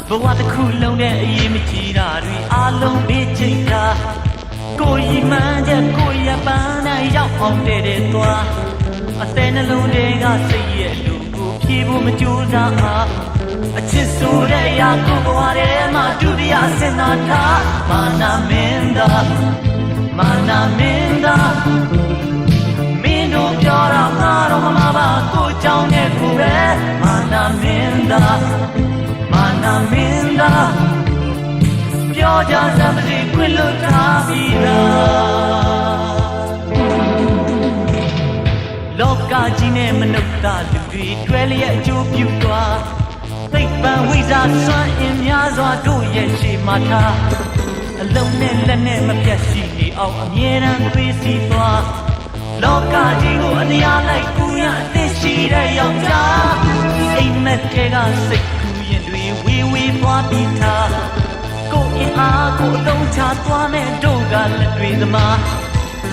ဘဝတစ်ခုလုံးနဲ့အရေးမကြီးတာတွေအားလုံးပေးချိန်တာ ကိုရီမှန်းချက်ကိုရပန်းနိုင်ရောက်အောင်တည်တဲ့သွားအသေးနှလုံးတွေကစိတ်ရဲ့လူကိုဖြေဖို့မကြိုးစားအားအချစ်ဆိုတဲ့အရာကိုဘဝထဲမှာဒုတိယစဉ်းစားထားမာနာမင်းသားမာနာမင်းသားမင်းတို့ပြောတာငါတော့မမပါကိုကြောင်းနဲ့ကိုပဲမာနာမင်းသားမာနာမင်းသားပြောကြစမ်းမသိခွင့်လွတ်ထားပြီးသားလောကကြီးနဲ့မနုဿလူတွေတွဲလျက်အကျိုးပြုသွားသိပ္ပံဝိဇ္ဇာစွမ်းအင်များစွာတို့ရဲ့ရှေ့မှာထားအလုံးနဲ့လက်နဲ့မပြတ်ရှိနေအောင်အမြဲတမ်းသွေးစီသွားလောကကြီးကိုအတရားလိုက်ကူရအသက်ရှိတဲ့ယောက်ျားအိမ်မက်ထဲကစိတ်ကူးရင်တွေဝေဝေးသွားပြီးသားကိုအင်အားကိုအသုံးချသွားမဲ့တို့ကလက်တွေသမား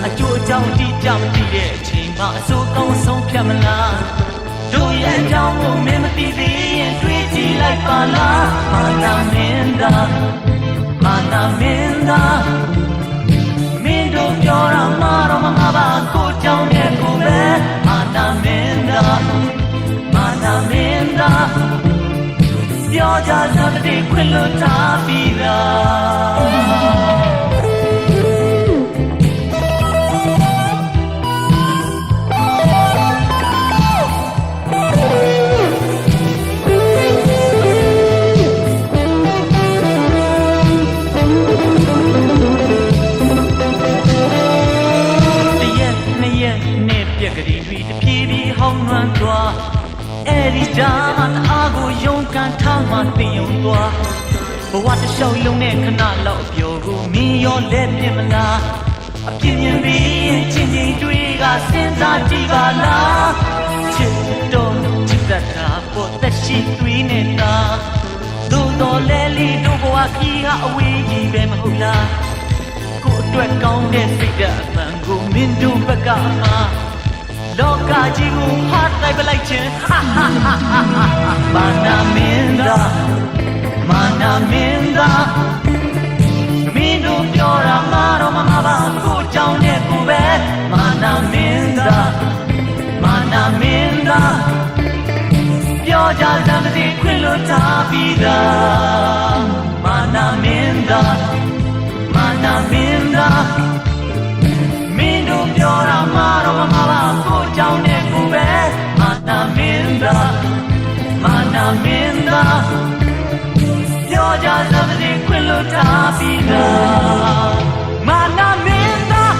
အကျိုးအကြောင်းတိကျမသိတဲ့အချိန်မှာအစိုးကောင်းဆုံးဖြတ်မလားတို့ရဲ့အကြောင်းကိုမင်းမသိသေးရင်တွေးကြည့်လိုက်ပါလားမာနာမင်းသားမာနာမင်းသားမင်းတို့ပြောတာမှတော့မပါကိုကြောင်းတဲ့ကိုပဲမာနာမင်းသားမာနာမင်းသားပြောကြစမ်းတဲ့ခွင့်လွတ်ထားပြီးသားအဲ့ဒီကြမှာတအားကိုယုံကန်ထားမှသိယုံသွားဘဝတစ်လျှောက်လုံးနဲ့ခဏလောက်ပြောကိုမင်းရောလက်ပြမလားအပြင်းပြင်းပြီးချင်းချင်းတွေကစဉ်းစားကြည့်ပါလားချစ်တော်ချစ်တတ်တာပေါ်သက်ရှိသွေးနေတာသို့တော်လဲလီတို့ဘဝကြီးကအဝေးကြီးပဲမဟုတ်လားကိုအတွက်ကောင်းတဲ့စိတ်ဓာတ်အမှန်ကိုမင်းတို့ဘက်ကမှာလောကကြီးကိုဟာတိုက်ပလိုက်ခြင်းမာနာမင်းသားမာနာမင်းသားမင်းတို့ပြောတာမှတော့မပါကိုကြောင်းတဲ့ကိုပဲမာနာမင်းသားမာနာမင်းသားပြောကြစမ်းမသိခွင့်လွတ်ထားပြီးသားမာနာမင်းသားမာနာမင်းသားမင်းတို့ပြောတာမှတော့မပါကိုကြောင်းတဲ့ကိုပဲမာနာမင်းသားမာနာမင်းသားပြောကြစမ်းမသိခွင့်လွတ်ထားပြီးသားမာနာမင်းသား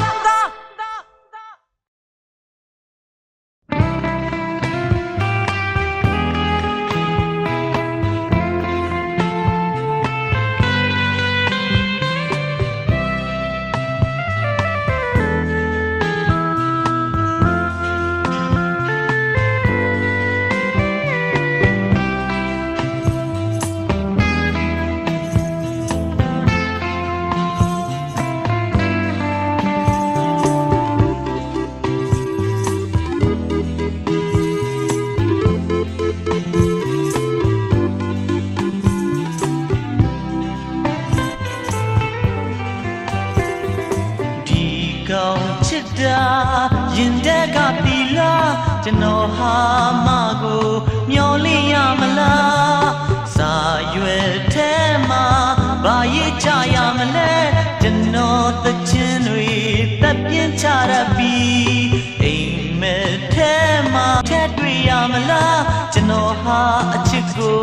ရင်တဲ့ကတီလာကျွန်တော်ဟာမကိုမျောလင့်ရမလားစာရွယ်ထဲမှာဘာရေးချရမလဲကျွန်တော်သချင်းတွေတပ်ပြင်းချရပြီးအိမ်မက်ထဲမှာထက်တွေ့ရမလားကျွန်တော်ဟာအချစ်ကို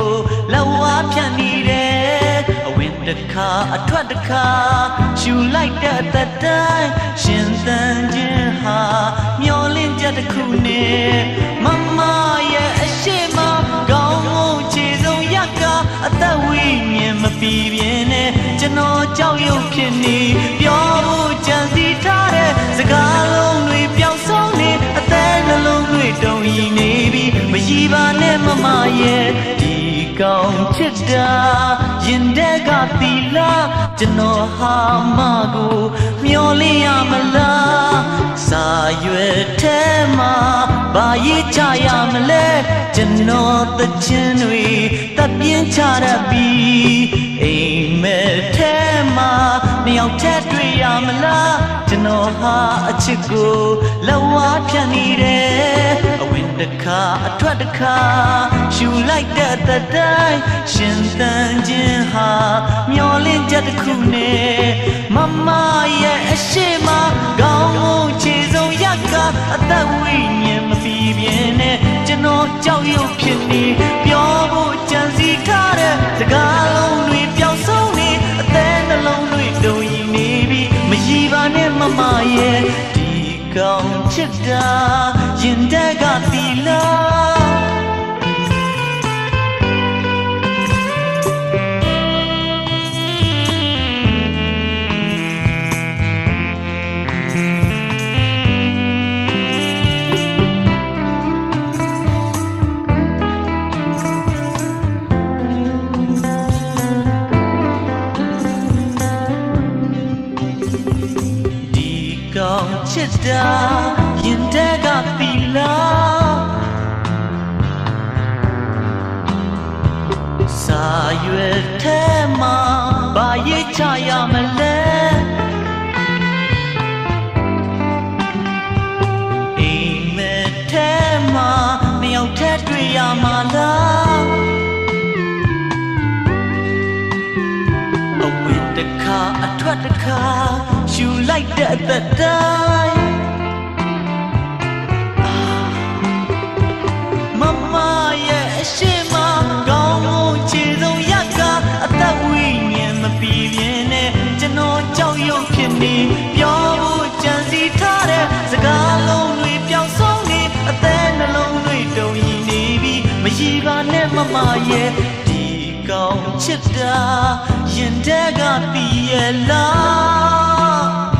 လက်ဝါးဖြတ်နေတယ်အဝင်တစ်ခါအထွက်တစ်ခါရှူလိုက်တဲ့တိုင်းရှင်သန်ခြင်းဟာမျောလင့်ချက်တစ်ခုနဲ့မမရဲ့အရှိမကောင်းမှုခြေစုံရကအသက်ဝိညာဉ်မပြည့်ပြင်းနဲ့ကျွန်တော်ကြောက်ရွံ့ဖြစ်နေပြောဖို့ကြံစီထားတဲ့စကားလုံးတွေပျောက်ဆုံးနေအသက်နှလုံးတွေတုံ့ရင်နေပြီးမရည်ပါနဲ့မမရဲ့ဒီကောင်းချစ်တာရင်တဲ့ကတီလာကျွန်တော်ဟာမကိုမျောလင့်ရမလားစာရွယ်ထဲမှာဘာရေးချရမလဲကျွန်တော်သချင်းတွေတပ်ပြင်းချရပြီးအိမ်မက်ထဲမှာ နှစ်ယောက်ထက်တွေ့ရမလားကျွန်တော်ဟာအချစ်ကိုလက်ဝါးဖြတ်နေတယ်အဝင်တစ်ခါအထွက်တစ်ခါရှူလိုက်တဲ့တိုင်းရှင်သန်ခြင်းဟာမျောလင့်ချက်တစ်ခုနဲ့မမရဲ့အရှိမကောင်းမှုချေဆုံးရကအသက်ဝိညာဉ်မပြီးပြင်းနဲ့ကျွန်တော်ကြောက်ရွံ့ဖြစ်နေပြောဖို့ကြံစီထားတဲ့စကားလုံးတွေပျောက်ဆုံးနေအသက်နှလုံးတွေတုံ့ရင်နေပြီမရည်ပါနဲ့မမရဲ့ဒီကောင်းချစ်တာရင်တက်ကတီလာချစ်တာရင်တက်ကပီလာစာရွယ်ထဲမှာဘာရေးချရမလဲအိမ်မက်ထဲမှာနှစ်ယောက်ထက်တွေ့ရမှာလားအဝင်တစ်ခါအထွက်တစ်ခါရှူလိုက်တဲ့အသက်တိုင်းမမရဲ့အရှိမကောင်းမှုချေဆုံးရကအသက်ဝိညာဉ်မပြီးပြင်းနဲ့ကျွန်တော်ကြောက်ရွံ့ဖြစ်နေပြောဖို့ကြံစီထားတဲ့စကားလုံးတွေပျောက်ဆုံးနေအသက်နှလုံးတွေတုံ့ရင်နေပြီမရည်ပါနဲ့မမရဲ့ဒီကောင်းချစ်တာရင်တက်ကတီးရလား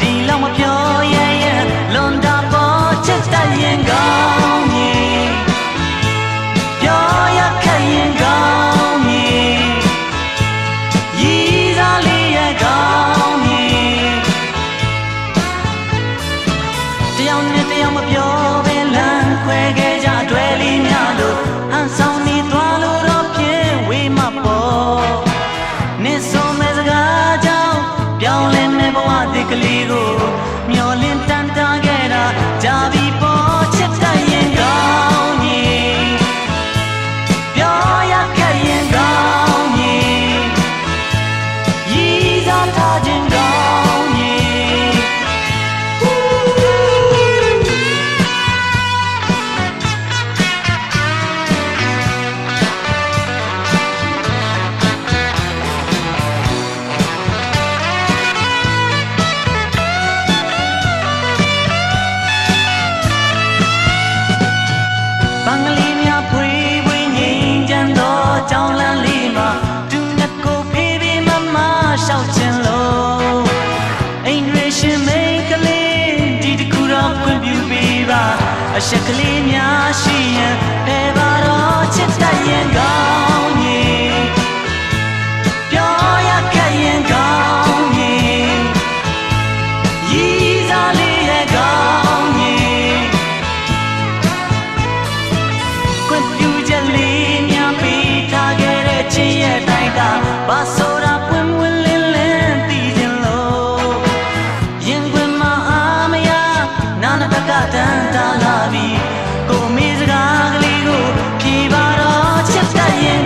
ဒီလောက်မပြောရဲ့လွန်တာပေါ်ချစ်တတ်ရင်ကောင်းကြီးပြောရခက်ရင်ကောင်းကြီးရည်စားလေးရဲ့ကောင်းကြီးတယောက်နဲ့တယောက်မပြောဘဲလမ်းခွဲခဲ့ကြတွေ့လေးများလို့ဟန်ဆောင်နေသွားလို့တော့ပြင်းဝေးမပေါ်နေဆုံးမဲ့စကားကြောင့်ပြောင်းလဲနေဘဝဒီကလေးကိုမျောလင်းတန်တာခဲ့တာကြာပြီပေါ်ချစ်တတ်ရင်ကောင်းကြီးပြောရခက်ရင်ကောင်းကြီးရည်စားထားခြင်းကောင်းကြီးဘင်္ဂလီများဖွေးဖွေးငိမ့်ချမ်းသောကြောင်းလမ်းလေးမှာသူငတ်ကိုဖေးဖေးမမရှောက်ချင်လို့အိမ်ရရှင်မိတ်ကလေးဒီတကူတော့ခွင့်ပြုပေးပါအချက်ကလေးများရှိရင်ဖဲပါတော့ချစ်တတ်ရင်ကောင်းကြီးပြောရခက်ရင်ကောင်းကြီးရည်စားလေးရဲ့ကောင်းကြီးခွင့်ပြုချက်လေးများပေးထားခဲ့တဲ့ချင်းရဲ့တိုင်းကဘာဆိုတာပွင့်ပွင့်လင်းလင်းသိခြင်းလို့ရင်ခွင်မှာအားမရနာနာတကတန်တာလာပြီကိုမေစကားကလေးကိုဖြေပါတော့ချစ်တတ်ရင်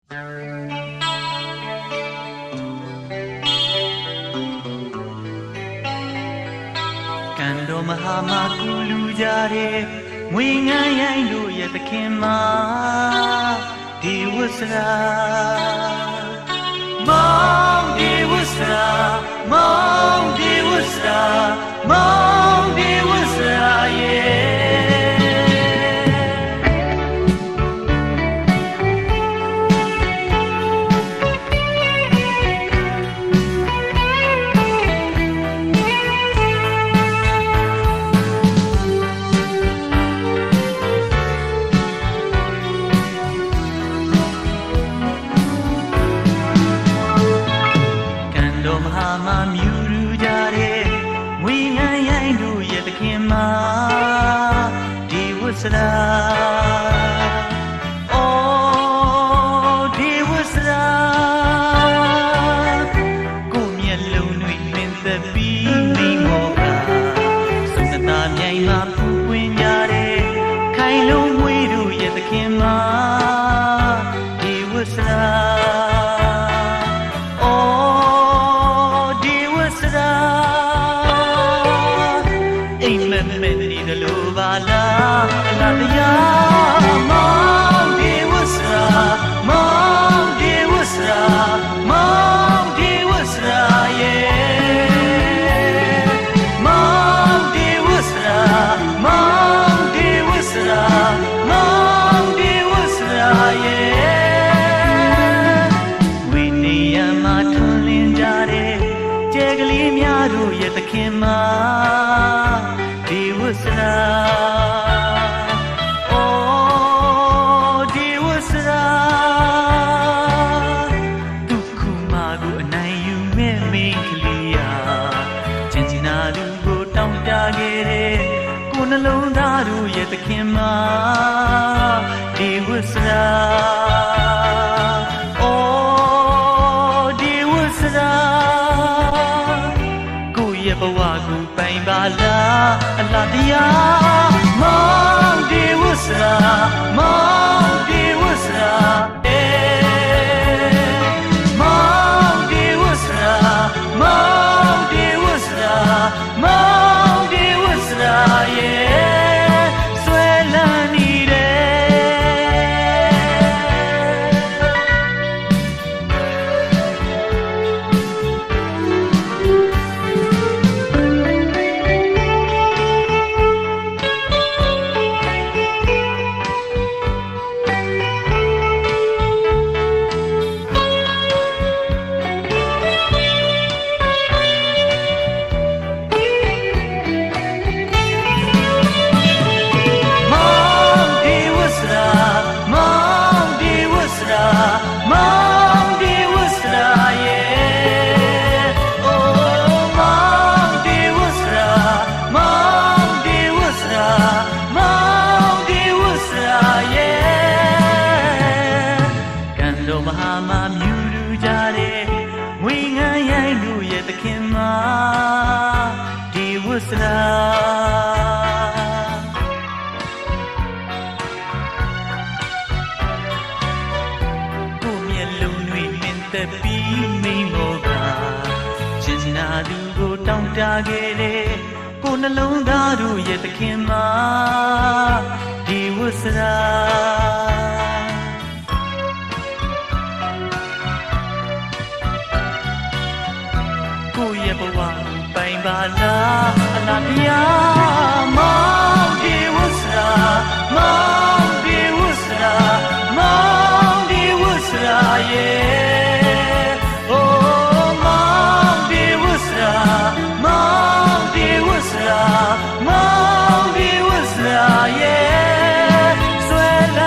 ကန်တော်မဟာမကူလူကြတဲ့ငွေငန်းရိုင်းတို့ရဲ့သခင်မှာဒီဝတ်စရာမောင်ဒီဝတ်စရာမောင်ဒီဝတ်စရာမောင်ဒီဝတ်စရာရဲ့စရာအိုးဒီဝစရာကိုမျက်လုံးတွေမင်းသက်ပြီးမိမောကစုံတာမြိုင်မှာပူပွင့်ကြတဲ့ခိုင်လုံးမွေးတို့ရဲ့သခင်မှာဒီဝစရာအိုးဒီဝစရာအိမ်မက်မဲ့နေတယ်လို့ပါလားLa ya mom de wasra mom de wasra mom de wasra yeah mom de wasra mom de wasra mom de wasra yeah we ne ya ma thun lin ja de je kali mya do ye takhin ma de wasraနှလုံးသားတို့ရဲ့သခင်မှာဒီဝတ်စရာအိုးဒီဝတ်စရာကိုယ့်ရဲ့ဘဝကိုပိုင်ပါလားအလားတရားမောင်ဒီဝတ်စရာမောင်ဒီဝတ်စရာမောင်ဒီဝတ်စရာမောင်ဒီဝတ်စရာမောင်ဒီဝတ်စရာကိုမျက်လုံးတွေမြင်သက်ပြီးမိမောကချင်နာသူကိုတောင်းတခဲ့တဲ့ကိုနှလုံးသားတို့ရဲ့သခင်မှာဒီဝတ်စရာကိုရဲ့ဘဝပိုင်ပါလားအလားတရားမောင်ဒီဝတ်စရာမောင်ဒီဝတ်စရာမောင်ဒီဝတ်စရာရဲ့โอ้မောင်ဒီဝတ်စရာမောင်ဒီဝတ်စရာမောင်ဒီဝတ်စရာရဲ့ဆွဲလာ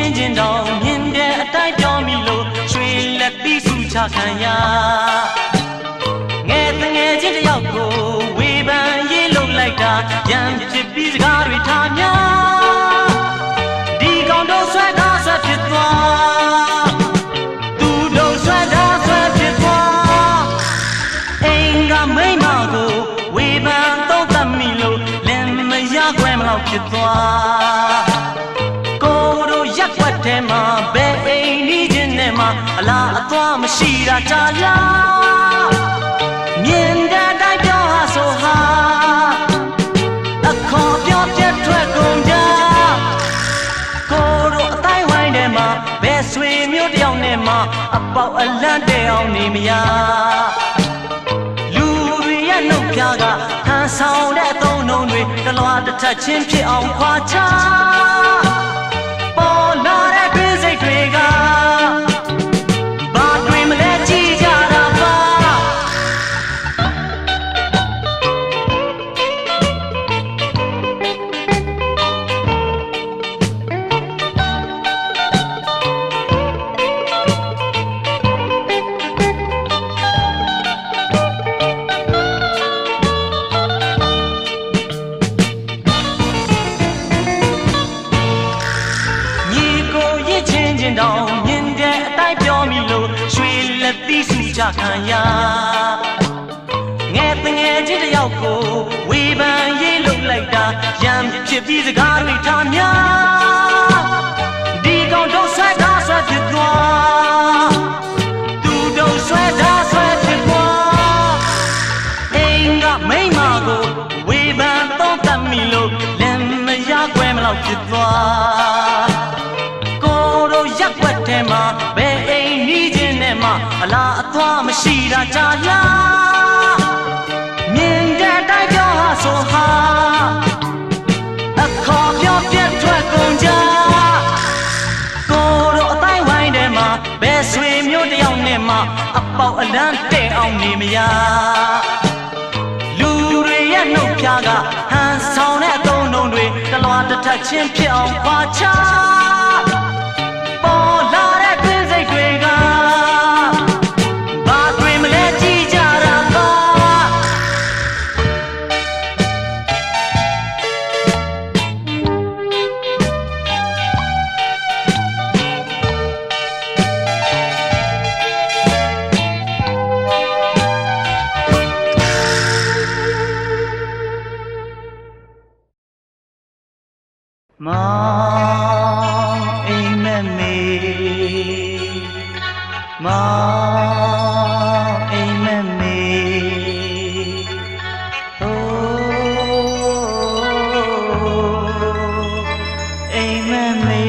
ချင်းချင်းတောင်မြင်တဲ့အတိုင်းပြောမိလို့ရွှေလက်သီးစုချခံရငယ်တငယ်ချင်းတယောက်ကိုဝေဖန်ရေးလုပ်လိုက်တာရံဖြစ်ပြီးစကားတွေထားများဒီကောင်တို့ဆွဲကားဆွဲဖြစ်သွားသူတို့ဆွဲကားဆွဲဖြစ်သွားအိမ်ကမိန်းမကိုဝေဖန်သုံးသပ်မိလို့လင်မရခွဲမလို့ဖြစ်သွားကိုတို့ရက်ွက်ထဲမှာဘယ်အိမ်နီးချင်းနဲ့မှအလားအသွားမရှိတာကြာလားမြင်တဲ့အတိုင်းပြောဟာဆိုဟာအခေါ်ပြောပြတ်ထွက်ကုန်ကြကိုတို့အတိုင်းဝိုင်းထဲမှာဘယ်ဆွေမျိုးတယောက်နဲ့မှအပေါက်အလန့်တဲအောင်နေမရလူတွေရဲ့နှုတ်ပြကဟန်ဆောင်တဲ့အသုံးနှုန်းတွေတလွားတစ်ထက်ချင်းဖြစ်အောင်ခွာချပေါ်လာတဲ့တွင်းစိတ်တွေကဘာတွေမလဲကြည့်ကြတာပါတောင်မြင်တဲ့အတိုင်းပြောမိလို့ရွှေလက်သီးစုချခံရငယ်တငယ်ချင်းတယောက်ကိုဝေဖန်ရေးလုပ်လိုက်တာရံဖြစ်ပြီးစကားတွေထားများဒီကောင်တို့ဆွဲကားဆွဲဖြစ်သွားသူတို့ဆွဲကားဆွဲဖြစ်သွားအိမ်ကမိန်းမကိုဝေဖန်သုံးသပ်မိလို့လင်မရခွဲမလို့ဖြစ်သွားရက်ွက်ထဲမှာဘယ်အိမ်နီးချင်းနဲ့မှအလားအသွားမရှိတာကြာလားမြင်တဲ့အတိုင်းပြောဟာဆိုဟာအခေါ်ပြောပြတ်ထွက်ကုန်ကြကိုတို့အတိုင်းဝိုင်းထဲမှာဘယ်ဆွေမျိုးတယောက်နဲ့မှအပေါက်အလန့်တဲအောင်နေမရလူတွေရဲ့နှုတ်ပြကဟန်ဆောင်တဲ့အသုံးနှုန်းတွေတလွားတစ်ထက်ချင်းဖြစ်အောင်ခွာချပေါ်လာတဲ့တွင်းစိတ်တွေကဘာတွေမလဲကြည့်ကြတာပါမောင်အိမ်မက်မေမောင်အိမ်မက်မေအိုးအိမ်မက်မေ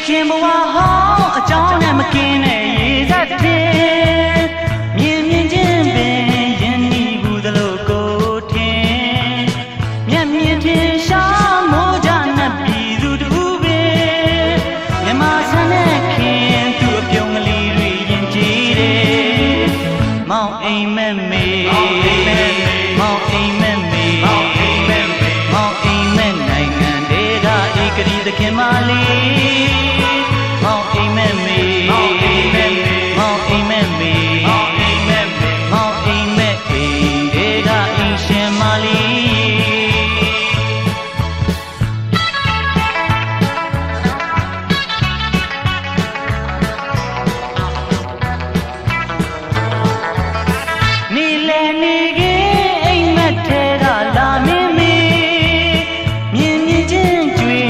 ရှင်ဘဝဟောင်းအကြောင်းနဲ့မကင်းတဲ့ရေစက်တင်မြင်မြင်ချင်းပင်ယဉ်နီးဘူးသလိုကိုထင်မျက်မြင်ထင်ရှားမိုးကြနှပ်ပြီးသူတူပင်မြမဆန်းတဲ့ခင်သူအပြုံးကလေးတွေရင်ကြည်တယ်မောင်အိမ်မက်မေမောင်အိမ်မက်မောင်အိမ်မက်မေမောင်အိမ်မက်မောင်အိမ်မက်နိုင်ငံတွေကဧကရီသခင်မလေးမောင်အိမ်မက်မေမောင်အိမ်မက်မောင်အိမ်မက်မေမောင်အိမ်မက်မောင်အိမ်မက်အိမ်တွေကအိမ်ရှင်မလေးနေလေနေကအိမ်မက်ထဲကလာမင်းမေမြင်မြင်ချင်းကြွေ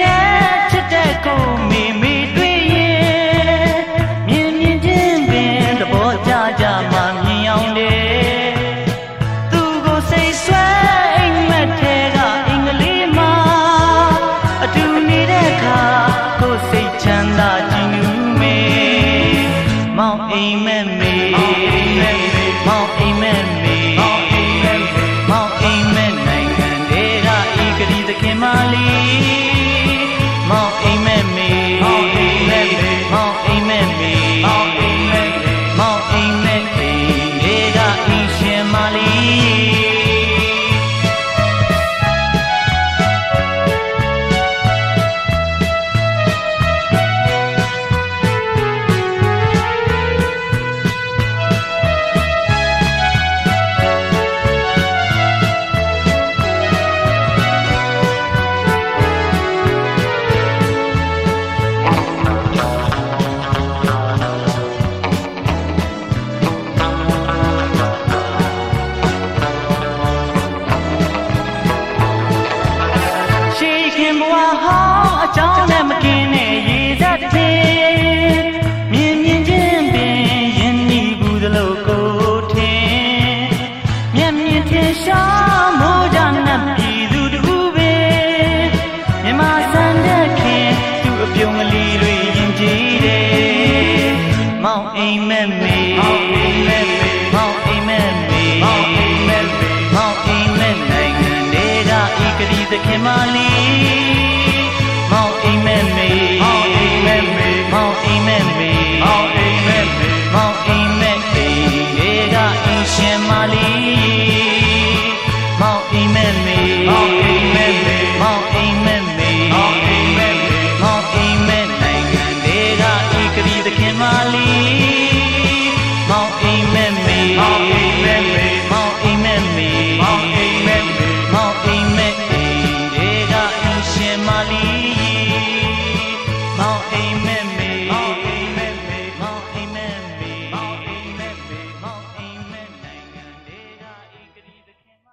နဲ့ချစ်တဲ့ကိုမေမေတွေ့ရင်မြင်မြင်ချင်းပင်သဘောကျကြမှမြင်အောင်လေသူကိုစိတ်ဆွဲအိမ်မက်ထဲကအင်္ဂလိပ်မှာအတူနေတဲ့အခါကိုစိတ်ချမ်းသာကြည်နူးမေမောင်အိမ်မက်မေမောင်အိမ်မက်မေမောင်အိမ်မက်မောင်အိမ်မက်နိုင်ငံတွေကဤကတိသခင်မလေးမောင်အိမ်မက်မေမောင်အိမ်မက်မောင်အိမ်မက်မေမောင်အိမ်မက်မောင်အိမ်မက်တွေကဤရှင်မလေးခင်ဘဝဟောင်းအကြောင်းနဲ့မကင်းတဲ့ရေစက်တင်မြင်မြင်ချင်းပင်ယဉ်နီးဘူးသလိုကိုထင်မျက်မြင်ထင်ရှားမိုးကြနှက်ပြည်သူတူပဲမြမဆန်တဲ့ခင်သူ့အပြုံးကလေးတွေရင်ကြည်တယ်မောင်အိမ်မက်မေမောင်အိမ်မက်မေမောင်အိမ်မက်မေမောင်အိမ်မက်မေမောင်အိမ်မက်နိုင်ငံတွေကဤကတိသခင်မလေးမောင်အိမ်မက်မေမောင်အိမ်မက်မေမောင်အိမ်မက်မေမောင်အိမ်မက်မေမောင်အိမ်မက်တွေကဤရှင်မလေးမောင်အိမ်မက်မေမောင်အိမ်မက်မေမောင်အိမ်မက်မေမောင်အိမ်မက်မေမောင်အိမ်မက်နိုင်ငံတွေကဤကတိသခင်မလေးမောင်အိမ်မက်မေမောင်အိမ်မက်မေမောင်အိမ်မက်မေမောင်အိမ်မက်မေမောင်အိမ်မက်တွေကဤရှင်မလေးမောင်အိမ်မက်မေမောင်အိမ်မက်မေမောင်အိမ်မက်မေမောင်အိမ်မက်မေမောင်အိမ်မက်နိုင်ငံတွေကဤကတိသခင်မ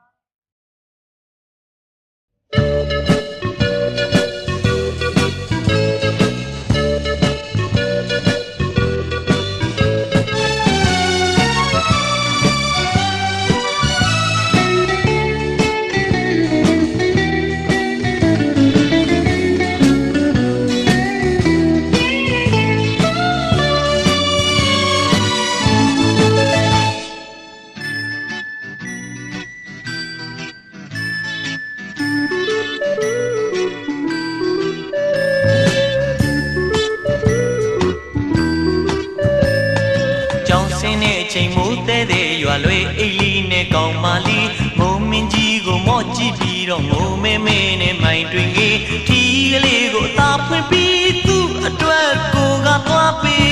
ချိန်မိုးတဲ့တဲ့ရွာလွေအိတ်လီနဲ့ကောင်းမလီမိုးမင်းကြီးကိုမော့ကြည့်ပြီးတော့ငိုမဲမဲနဲ့မိုင်တွင်ကြီးထီးကလေးကိုအသာဖွင့်ပြီးသူ့အတွက်ကိုကသွားပြီး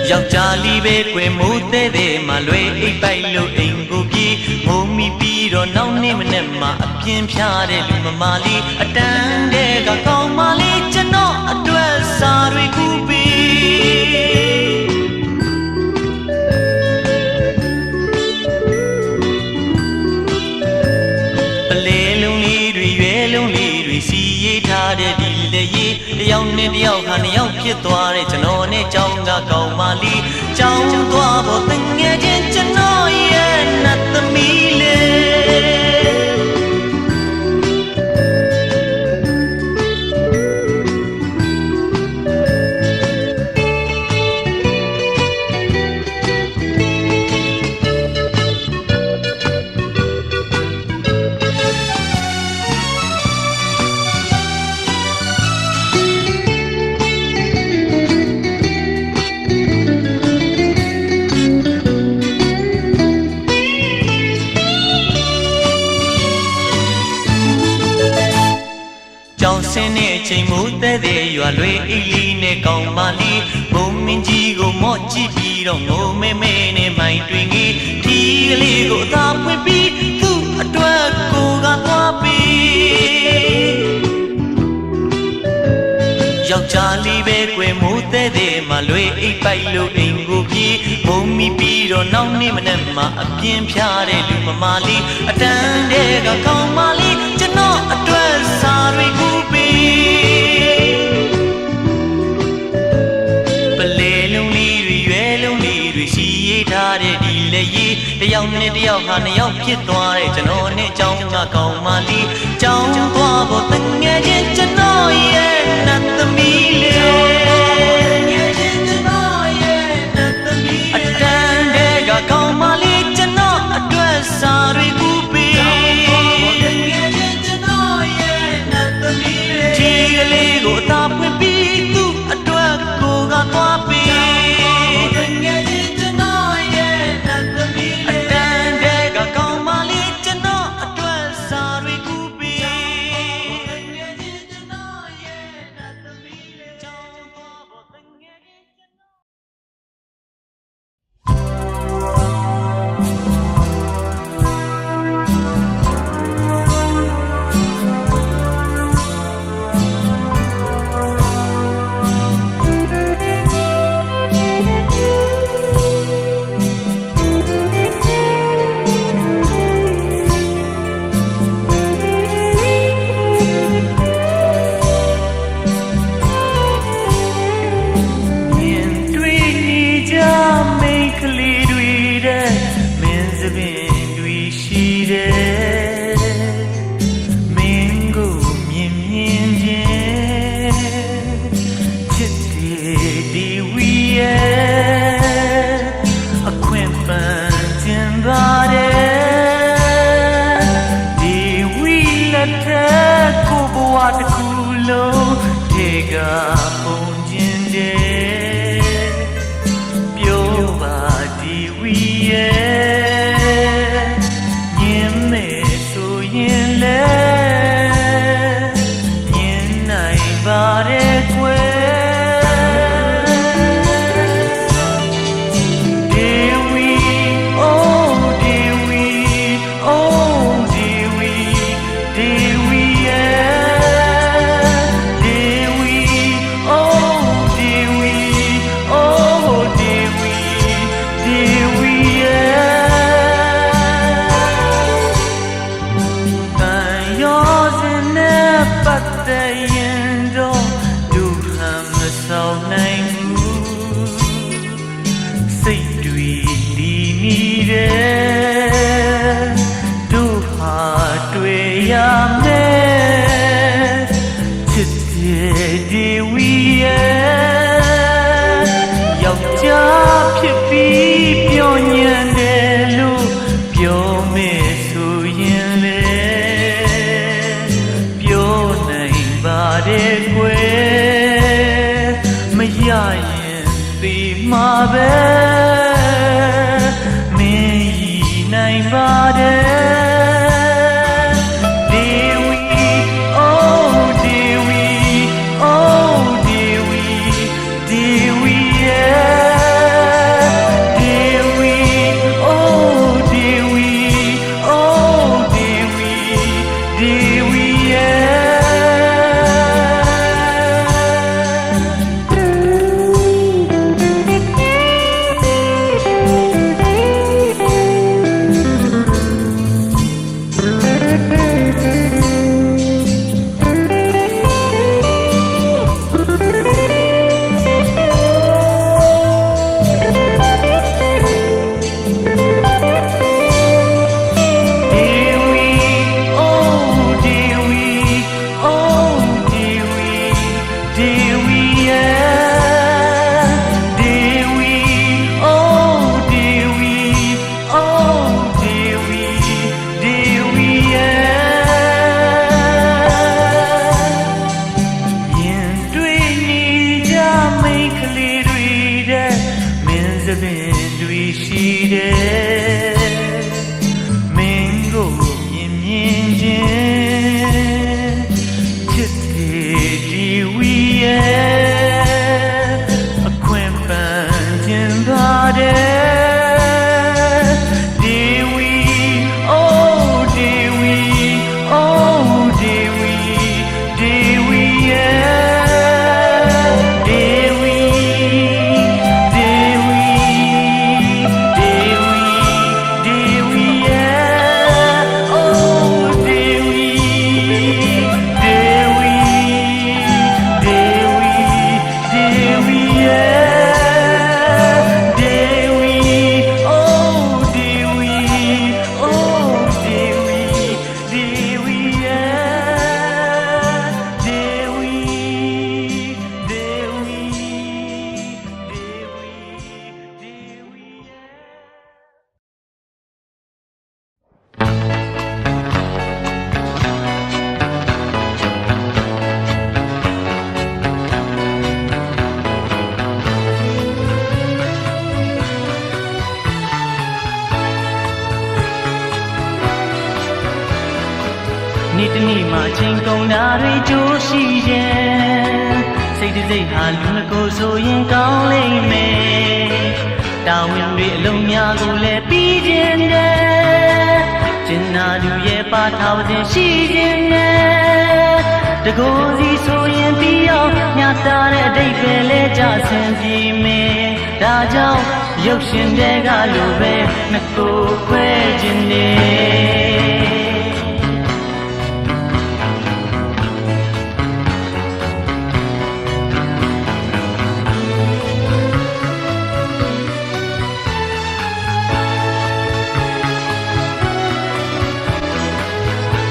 ယောက်ျားလေးပဲကွယ်မိုးတဲ့တဲ့မှလွေအိတ်ပိုက်လို့အိမ်ကိုပြေးမိုးမိပြီးတော့နောက်နေ့မနေ့မှအပြင်းဖြားတဲ့လူမမာလေးအတန်းတဲ့ကကောင်းမလေးကျွန်တော်အတွက်စာတွေကူပြီးပလဲလုံးလေးတွေရွယ်လုံးလေးတွေစီရေးထားတဲ့ဒီလေရေးတယောက်နဲ့တယောက်ခါနှစ်ယောက်ဖြစ်သွားတဲ့ကျွန်တော်နဲ့ကြောင်းကကောင်းမလေးကြောင်းသွားဖို့တငယ်ချင်းကျွန်တော်ရဲ့နတ်သမီးလေးချိန်မိုးတဲ့တဲ့ရွာလွေအိတ်လီနဲ့ကောင်းမလီဘုံမင်းကြီးကိုမော့ကြည့်ပြီးတော့ငိုမဲမဲနဲ့မိုင်တွင်ကြီးထီးကလေးကိုအသာဖွင့်ပြီးသူ့အတွက်ကိုကသွားပြီးယောက်ျားလေးပဲကွယ်မိုးတဲ့တဲ့မှလွေအိတ်ပိုက်လို့အိမ်ကိုပြေး မုံမီပြီးတော့နောက်နေ့မနေ့မှအပြင်းဖြားတဲ့လူမမာလေးအတန်းတဲ့ကကောင်းမလေးကျွန်တော်အတွက်စာတွေကူပေးပလေလုံးလေးတွေရွယ်လုံးလေးတွေရှိရထားတဲ့ဒီလေကြီးတယောက်နဲ့တယောက်ဟာနှစ်ယောက်ဖြစ်သွားတဲ့ကျွန်တော်နဲ့ကြောင်းကကောင်းမလေးကြောင်းသွားဖို့တငယ်ချင်းကျွန်တော်ရဲ့နတ်သမီးလေးကောင်းမလေးကျွန်တော်အတွက်စာတွေကူပေးကျွန်တော်ရဲ့နတ်သမီးလေးဒီကလေးကိုအသာဖွင့်ပြီးသူ့အတွက်ကိုကသွားပေးကျွန်တော်ရဲ့နတ်သမီးလေးအတန်းတဲ့ကကောင်းမလေးကျွန်တော်အတွက်စာတွေကူပေးကျွန်တော်ရဲ့နတ်သမီးလေးကြောင်းသွားဖို့တငယ်ချင်းကျွန်တော် နေ့တစ်နေ့မှချိန်ကုန်တာတွေကြိုးရှိရင်စိတ်တစ်စိတ်ဟာလူငကိုဆိုရင်ကောင်းလိမ့်မယ်တာဝန်တွေအလုံးများကိုလည်းပြီးခြင်းနဲ့ကျင်နာသူရဲ့ပါထားပါခြင်းရှိခြင်းနဲ့တကိုယ်စီဆိုရင်ပြီးအောင်ညတာတဲ့အတိတ်ပဲလဲကြဆင်ပြေမယ်ဒါကြောင့်ရုပ်ရှင်တွေကလိုပဲနှစ်ကိုယ်ခွဲခြင်းနဲ့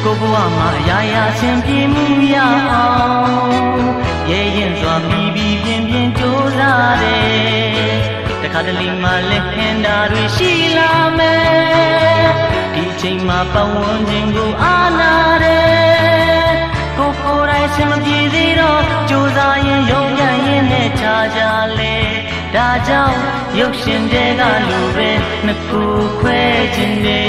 ကိုဘဝမှာအရာရာဆင်ပြေမှုရအောင်ရဲရင်စွာပြီးပြီးပြင်းပြင်းကြိုးစားတယ်တခါတလေမှလက်ခင်းတာတွေရှိလာမယ်ဒီချိန်မှာပတ်ဝန်းကျင်ကိုအားနာတယ်ကိုယ်တိုင်ဆင်မပြေသေးတော့ကြိုးစားရင်ရုန်းကန်ရင်နဲ့ချာချာလေဒါကြောင့်ရုပ်ရှင်တွေကလိုပဲနှစ်ခုခွဲခြင်းနဲ့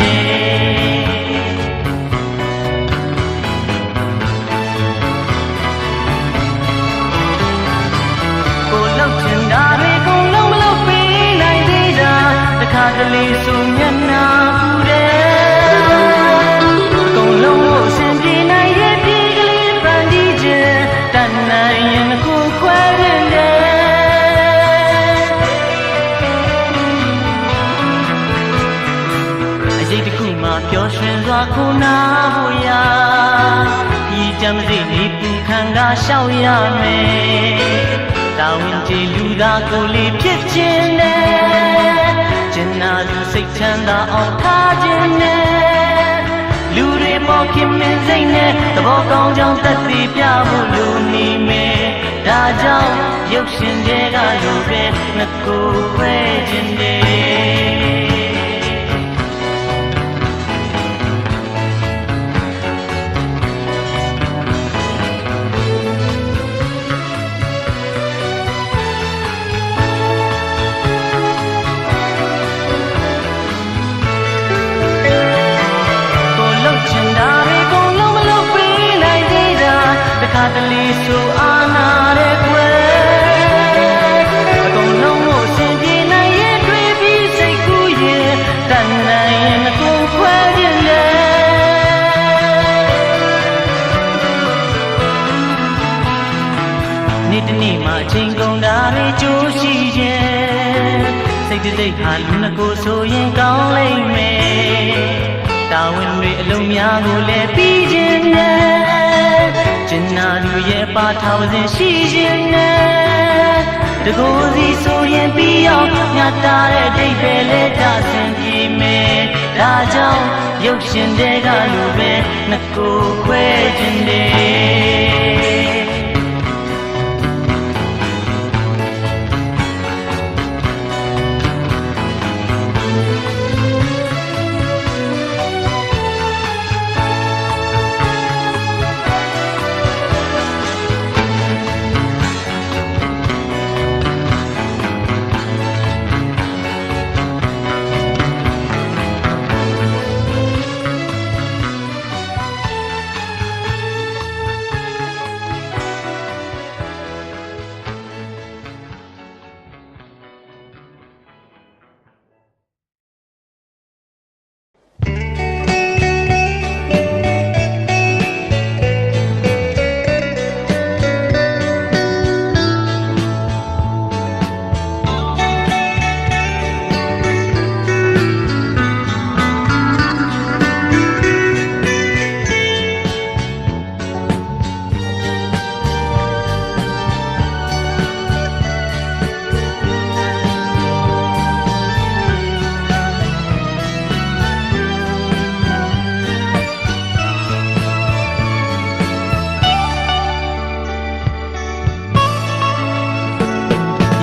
ကလေးဆိုမျက်နှာပူတယ်အကုန်လုံးကိုအဆင်ပြေနိုင်ရဲ့ပြေကလေးပန်းဒီခြင်းတန်နိုင်ရင်ကိုခွဲရင်တဲ့အရေးတစ်ခုမှပျော်ရွှင်စွာကိုနာဖို့ရာဒီကြမ်းစိတ်လေးပူခံကရှောက်ရမယ်တာဝန်ကြီးလူသားကိုလေးဖြစ်ခြင်းနဲ့ကျင်နာသူစိတ်ချမ်းသာအောင်ထားခြင်းနဲ့လူတွေပေါ်ခင်မင်းစိတ်နဲ့သဘောကောင်းကြောင်းသက်သေပြဖို့လိုနေမယ်ဒါကြောင့်ရုပ်ရှင်တွေကလိုပဲနှစ်ကိုယ်ခွဲခြင်းနဲ့တလီဆိုအာနာတဲ့ကွယ်အကုန်လုံးကိုအစဉ်ပြေနိုင်ရဲ့တွေ့ပြီးစိတ်ကူးရင်တန်နိုင်ရင်အကုန်ခွဲခြင်းလေနေ့တစ်နေ့မှအချိန်ကုန်တာတွေကြိုးရှိခြင်းစိတ်တစ်စိတ်ဟာလူနှစ်ကိုဆိုရင်ကောင်းလိမ့်မယ်တာဝန်တွေအလုံးများကိုလည်းပြီးခြင်းနဲ့ကျင်နာလူရဲ့ပါထားခြင်းရှိခြင်းနဲ့တကိုယ်စီဆိုရင်ပြီးအောင်ညတာတဲ့အတိတ်ပဲလဲကြဆင်ပြေမယ်ဒါကြောင့်ရုပ်ရှင်တွေကလိုပဲနှစ်ကိုယ်ခွဲခြင်းနဲ့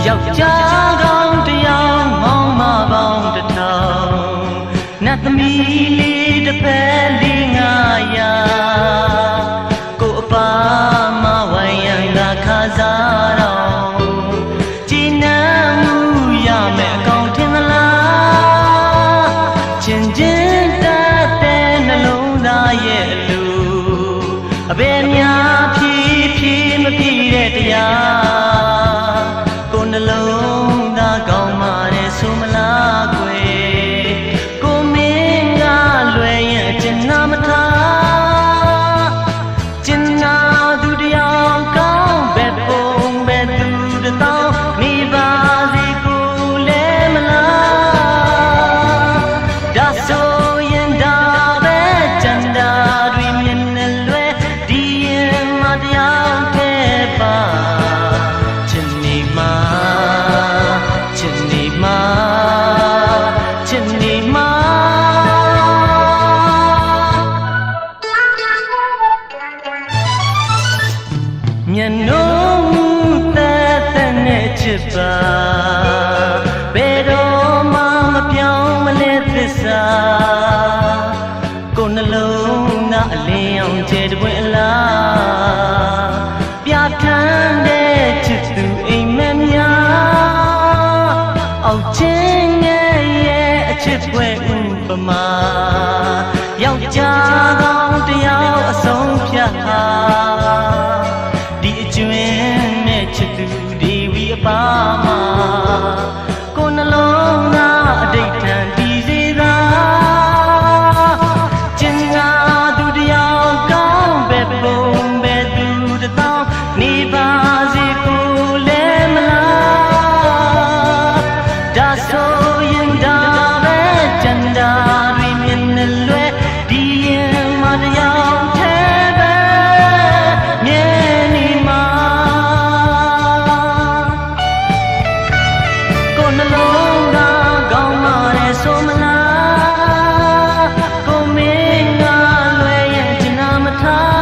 ယောက်ျားကောင်းတယောက်မောင်မပေါင်းတစ်ထောင်နတ်သမီးလေးတစ်ဖက်လေး900ကိုအပါမဝိုင်းရန်ကခါစားတော့ကြည်နမ်းမှုရမယ်အကောင်ထင်သလားချင်းချင်းတတ်တဲ့နှလုံးသားရဲ့အလို မှာယောက်ျားကောင်းတယောက်အဆုံးဖြတ်ဟာဒီအကျွင်းနဲ့ချစ်သူဒီဝီအပါမှာကိုယ်နှလုံးသားအတိတ်ထန်ဒီစေသာကျင်ညာသူတယောက်ကောင်းပဲပုံပဲသူတစ်သောင်းနေပါစေကိုလည်းမလားဒါဆိုရင်ဒါပဲကျန်တာတွေမြင်နေလွယ်ဒီရင်မတရားထဲပဲမြင်နေမှာကိုယ်နှလုံးသားကောင်းမာတယ်ဆိုမလားကိုမင်းကလွယ်ရင်ကျင်နာမထား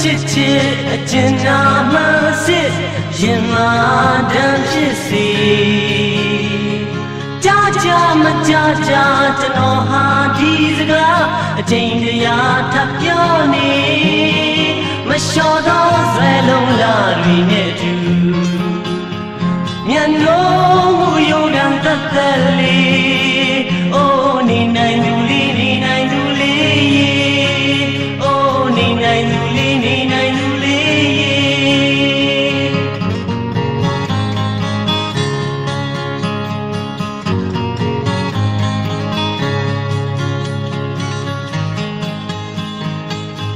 ချစ်ချစ်အကျဉ်းနာမှစစ်ရင်မာတမ်းဖြစ်စီကြားကြမကြားကြကျွန်တော်ဟာဒီစကားအချိန်တရာထပ်ပြောနေမလျှော်သောဇယ်လုံးလာတွေနဲ့တူမျက်လုံးမူရုံတန်သက်သက်လေးအိုးနေနိုင်သူလေးနေနိုင်သူလေးအိုးနေနိုင်သူလေးနေနိုင်သူလေး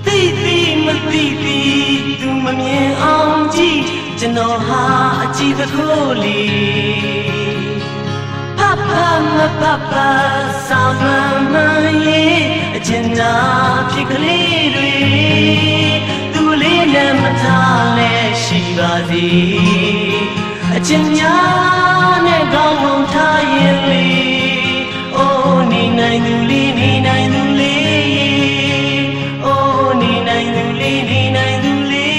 သိသိမသိသိသူမမြင်အောင်ကြည့်ကျွန်တော်ဟာအကြည့်သခိုးလေးဖဖမဖဖဆောင်းမှန်မှန်ရဲ့အကျဉ်းသာဖြစ်ကလေးတွေသူလေးနဲ့မထားလဲရှိပါစေအကျဉ်းညာနဲ့ကောင်းကောင်းထားရင်လေအိုးနေနိုင်သူလေးနေနိုင်သူလေးအိုးနေနိုင်သူလေးနေနိုင်သူလေး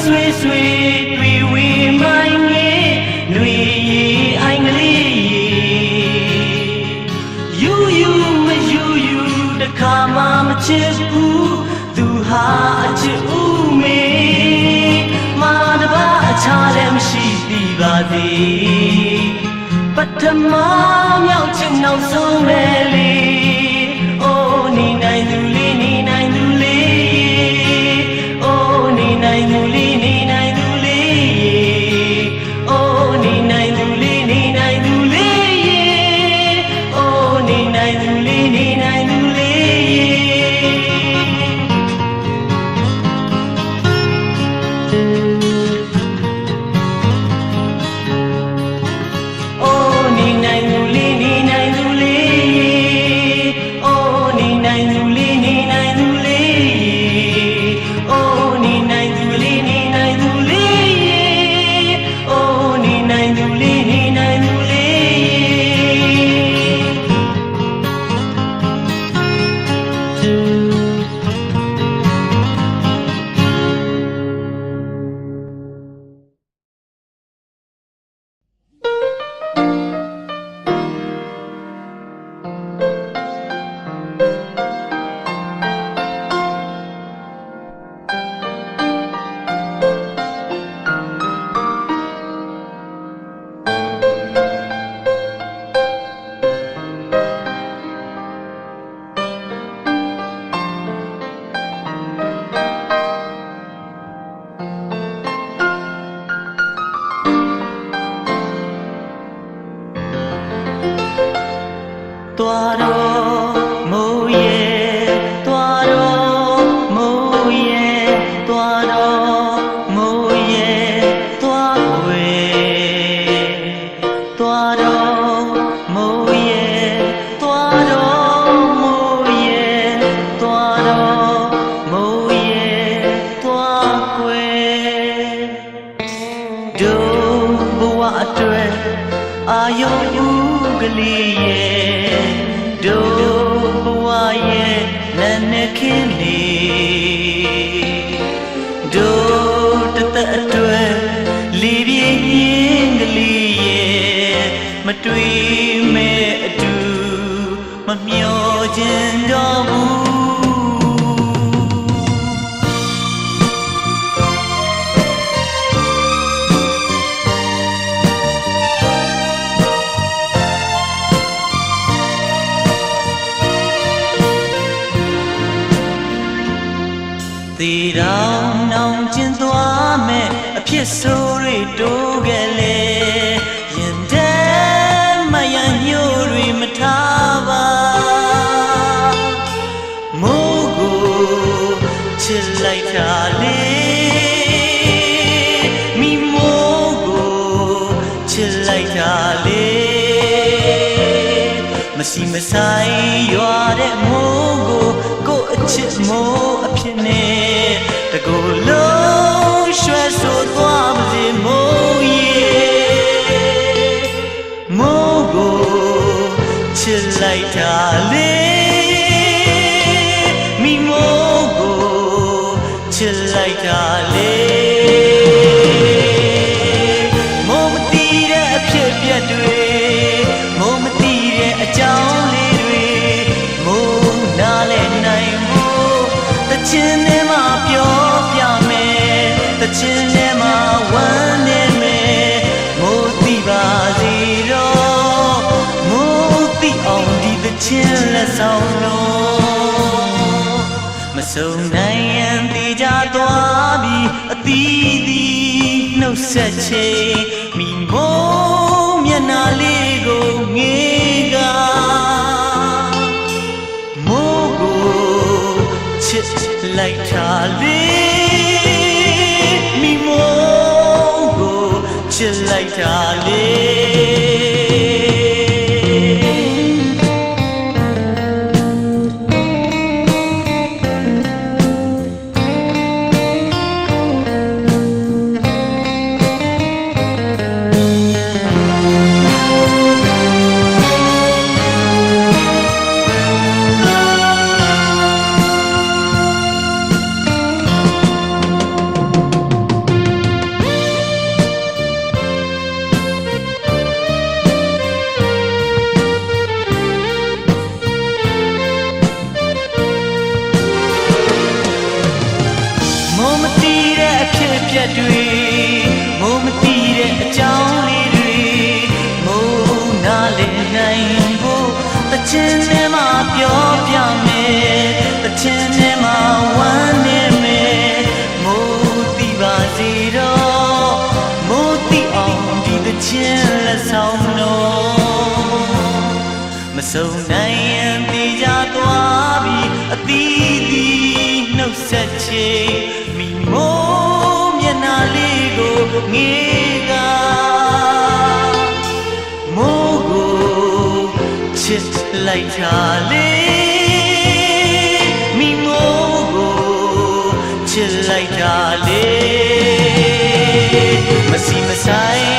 ဆွေဆွေတွေ့ဝေမိုင်းငယ်ຫນွေရီအိုင်ကလေးယူယူမယူယူတခါမှမချစ်ဘူးသူဟာအချစ်ဦးမေမာတပါအခြားလည်းမရှိသေးပါသေးပထမမြောက်ချစ်နောက်ဆုံးပဲလေအိုးနေနိုင်သူလေးနေနိုင်သူလေးအိုးနေနိုင်သူလေးနေနိုင်သူလေးအိုးနေနိုင်သူလေးနေနိုင်သူလေးအိုးနေနိုင်သူလေးနေနိုင်သူလေးအိုးနေနိုင်သူလေးနေနိုင်သူလေး သွားတော့မိုးရေသွားတော့မိုးရေသွားတော့မိုးရေသွားွယ်သွားတော့မိုးရေသွားတော့မိုးရေသွားတော့မိုးရေသွားွယ်ဒုဘဝအတွက်အာယုဥကလေးရဲ့ဒုဘဝရဲ့လက်နဲ့ခင်းနေဒုတသက်အတွက်လေးပြင်းရင်ကလေးရဲ့မတွေ့မဲ့အတူမမျောခြင်းတော့ဘူးသေတောင်နောင်ကျင်သွားမဲ့အဖြစ်ဆိုးတွေတိုးခဲ့လေရင်ထဲမယံညို့တွေမထားပါမိုးကိုချစ်လိုက်တာလေမိမိုးကိုချစ်လိုက်တာလေမစီမဆိုင်ရွာတဲ့မိုးကိုအချစ်မိုးအဖြစ်နဲ့တကူလုံးရွှဲဆိုသွားမစေမိုးရေမိုးကိုချစ်လိုက်တာလေမိမိုးကိုချစ်လိုက်တာလေမိုးမတီးတဲ့အဖြစ်ပြက်တွေမိုးမတီးတဲ့အကြောင်းလေးတွေမိုးနားလဲနိုင်ဖို့တချင်နဲ့မှပြောပြမယ်တချင်နဲ့မှဝမ်းနေမယ်မိုးတီးပါစီတော့မိုးတီးအောင်ဒီတချင်လက်ဆောင်လို့မစုံနိုင်ရင်တည်ကြသွားပြီးအသီးသီးနှုတ်ဆက်ချိန်မိမိုးမျက်နှာလေးကိုငေးကမိုးကိုချစ်လိုက်တာလေမိမိုးကိုချစ်လိုက်တာလေပြက်တွေမိုးမတီးတဲ့အကြောင်းလေးတွေမိုးနားလည်နိုင်ဖို့တချင်နဲ့မှပြောပြမယ်တချင်နဲ့မှဝမ်းနေမယ်မိုးတီးပါစေတော့မိုးတီးအောင်ဒီတချင်လက်ဆောင်လို့မစုံနိုင်ရင်တည်ကြသွားပြီးအသီးသီးနှုတ်ဆက်ချိန်မိမိုးမျက်နှာလေးကိုငေးကမိုးကိုချစ်လိုက်တာလေမိမိုးကိုချစ်လိုက်တာလေမစီမဆိုင်